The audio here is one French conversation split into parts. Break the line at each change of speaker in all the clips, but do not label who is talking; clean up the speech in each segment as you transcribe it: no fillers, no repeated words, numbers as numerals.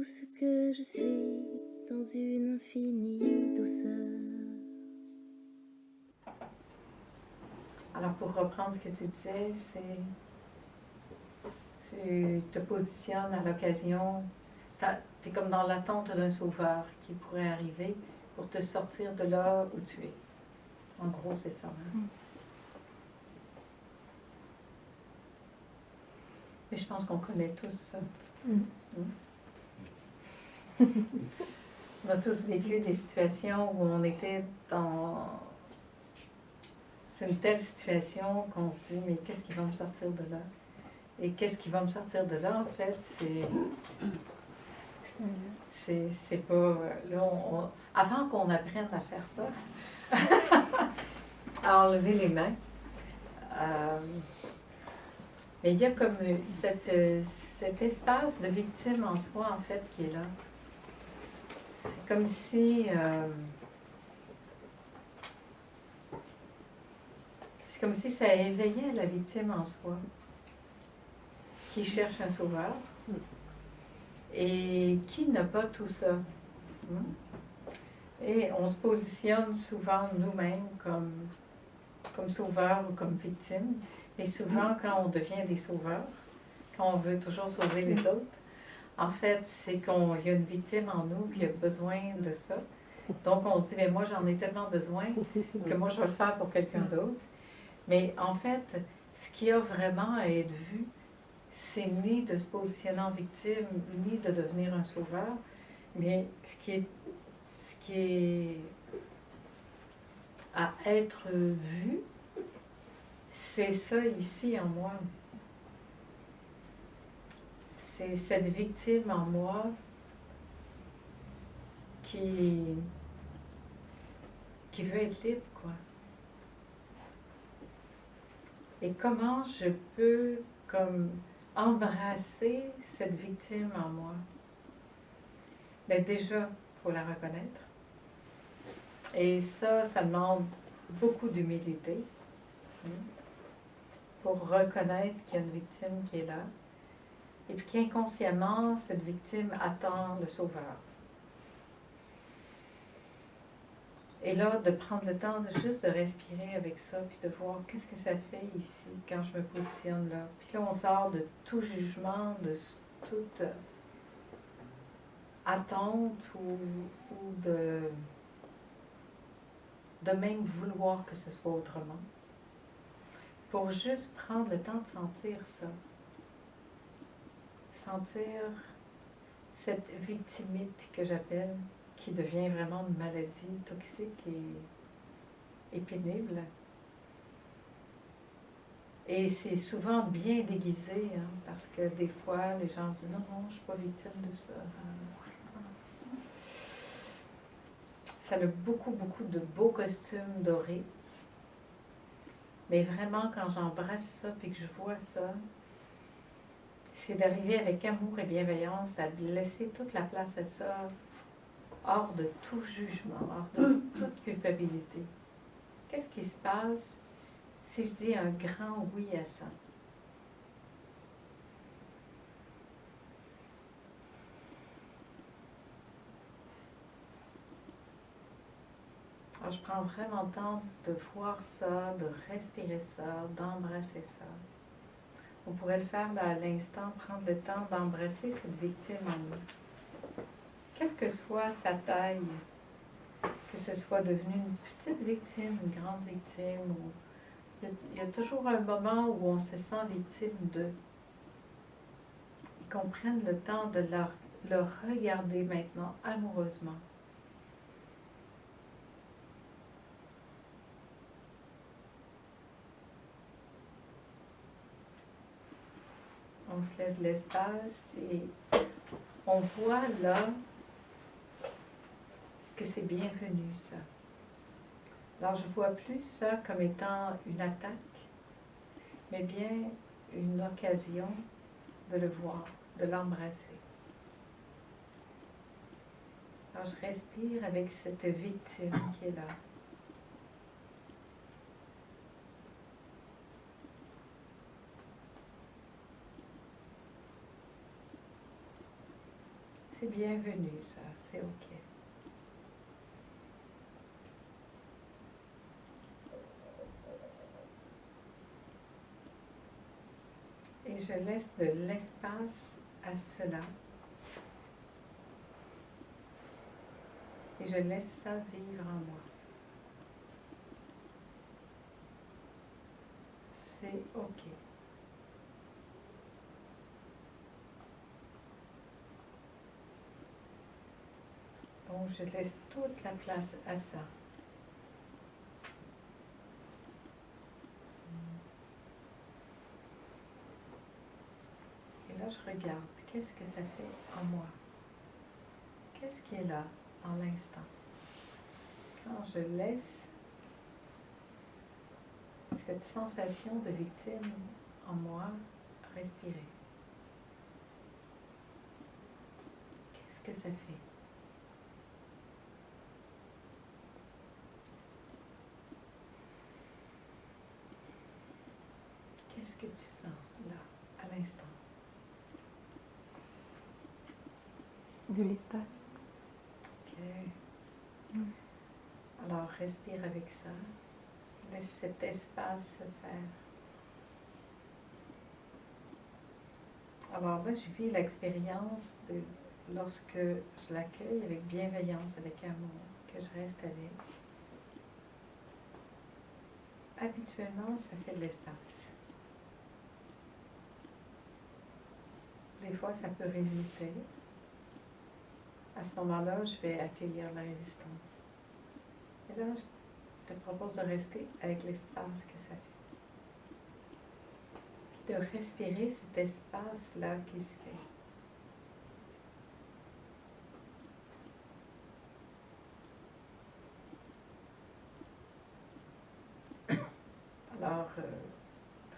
tout ce que je suis dans une infinie douceur.
Alors, pour reprendre ce que tu disais, tu te positionnes à l'occasion, tu es comme dans l'attente d'un sauveur qui pourrait arriver pour te sortir de là où tu es. En gros, c'est ça. Hein? Mais je pense qu'on connaît tous ça. On a tous vécu des situations où on était dans... C'est une telle situation qu'on se dit, mais qu'est-ce qui va me sortir de là? Et qu'est-ce qui va me sortir de là, en fait, c'est pas... Là, avant qu'on apprenne à faire ça, à enlever les mains, mais il y a comme cet espace de victime en soi, en fait, qui est là. C'est comme si... c'est comme si ça éveillait la victime en soi, qui cherche un sauveur, et qui n'a pas tout ça. Et on se positionne souvent nous-mêmes comme sauveurs ou comme victimes. Et souvent, quand on devient des sauveurs, quand on veut toujours sauver les autres, en fait, c'est qu'il y a une victime en nous qui a besoin de ça. Donc, on se dit, mais moi, j'en ai tellement besoin que moi, je vais le faire pour quelqu'un d'autre. Mais en fait, ce qui a vraiment à être vu, c'est ni de se positionner en victime, ni de devenir un sauveur, mais ce qui est à être vu, c'est ça ici en moi. C'est cette victime en moi qui veut être libre, quoi. Et comment je peux comme embrasser cette victime en moi? Bien, déjà, il faut la reconnaître. Et ça demande beaucoup d'humilité pour reconnaître qu'il y a une victime qui est là. Et puis qu'inconsciemment, cette victime attend le sauveur. Et là, de prendre le temps de juste de respirer avec ça, puis de voir qu'est-ce que ça fait ici quand je me positionne là. Puis là, on sort de tout jugement, de toute attente ou de même vouloir que ce soit autrement. Pour juste prendre le temps de sentir ça. Sentir cette victimite que j'appelle, qui devient vraiment une maladie toxique et pénible. Et c'est souvent bien déguisé, hein, parce que des fois, les gens disent « Non, non, je ne suis pas victime de ça. » Ça a beaucoup, beaucoup de beaux costumes dorés. Mais vraiment, quand j'embrasse ça et que je vois ça, c'est d'arriver avec amour et bienveillance à laisser toute la place à ça, hors de tout jugement, hors de toute culpabilité. Qu'est-ce qui se passe si je dis un grand oui à ça? Alors, je prends vraiment le temps de voir ça, de respirer ça, d'embrasser ça. On pourrait le faire là à l'instant, prendre le temps d'embrasser cette victime en nous. Quelle que soit sa taille, que ce soit devenu une petite victime, une grande victime, ou il y a toujours un moment où on se sent victime d'eux. Et qu'on prenne le temps de leur regarder maintenant amoureusement. On se laisse l'espace et on voit là que c'est bienvenu ça. Alors je ne vois plus ça comme étant une attaque, mais bien une occasion de le voir, de l'embrasser. Alors je respire avec cette victime qui est là. C'est bienvenu, ça, c'est OK. Et je laisse de l'espace à cela. Et je laisse ça vivre en moi. C'est OK. Donc, je laisse toute la place à ça. Et là, je regarde. Qu'est-ce que ça fait en moi? Qu'est-ce qui est là, en l'instant? Quand je laisse cette sensation de victime en moi respirer. Qu'est-ce que ça fait? Qu'est-ce que tu sens là, à l'instant?
De l'espace.
Ok. Alors, respire avec ça. Laisse cet espace se faire. Alors là, je vis l'expérience de lorsque je l'accueille avec bienveillance, avec amour, que je reste avec. Habituellement, ça fait de l'espace. Des fois, ça peut résister. À ce moment-là, je vais accueillir la résistance. Et là, je te propose de rester avec l'espace que ça fait. Puis de respirer cet espace-là qui se fait. Alors,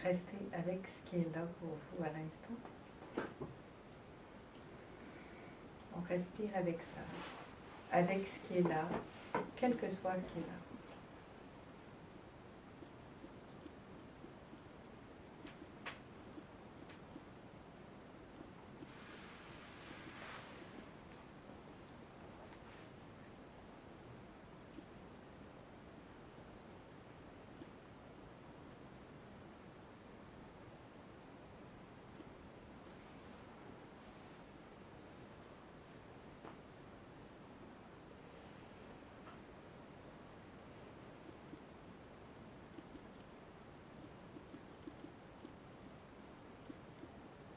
restez avec ce qui est là pour vous à l'instant. On respire avec ça, avec ce qui est là, quel que soit ce qui est là.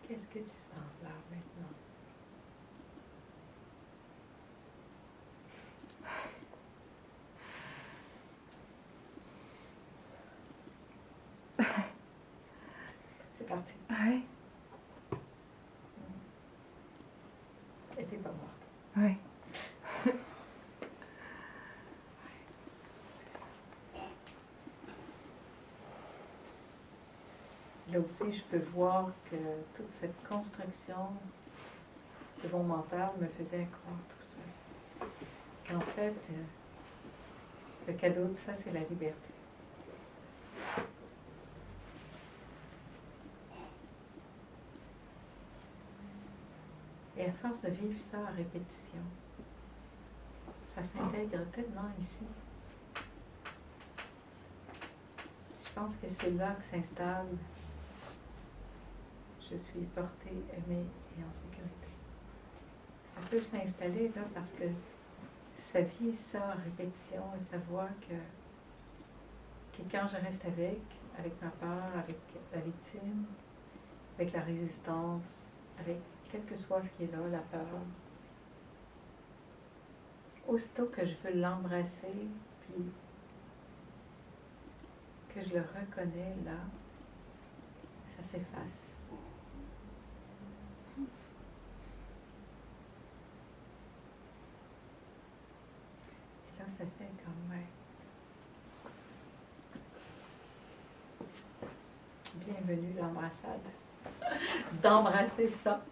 Qu'est-ce que tu sens là maintenant? C'est parti.
Ouais.
Et t'es pas morte.
Ouais.
Là aussi, je peux voir que toute cette construction de mon mental me faisait croire tout ça. Qu'en fait, le cadeau de ça, c'est la liberté. Et à force de vivre ça à répétition, ça s'intègre tellement ici. Je pense que c'est là que s'installe je suis portée, aimée et en sécurité. Ça peut s'installer là parce que ça vit ça en répétition et ça voit que quand je reste avec ma peur, avec la victime, avec la résistance, avec quel que soit ce qui est là, la peur, aussitôt que je veux l'embrasser, puis que je le reconnais là, ça s'efface. Et là, ça fait comme, ouais. Bienvenue l'embrassade. D'embrasser ça.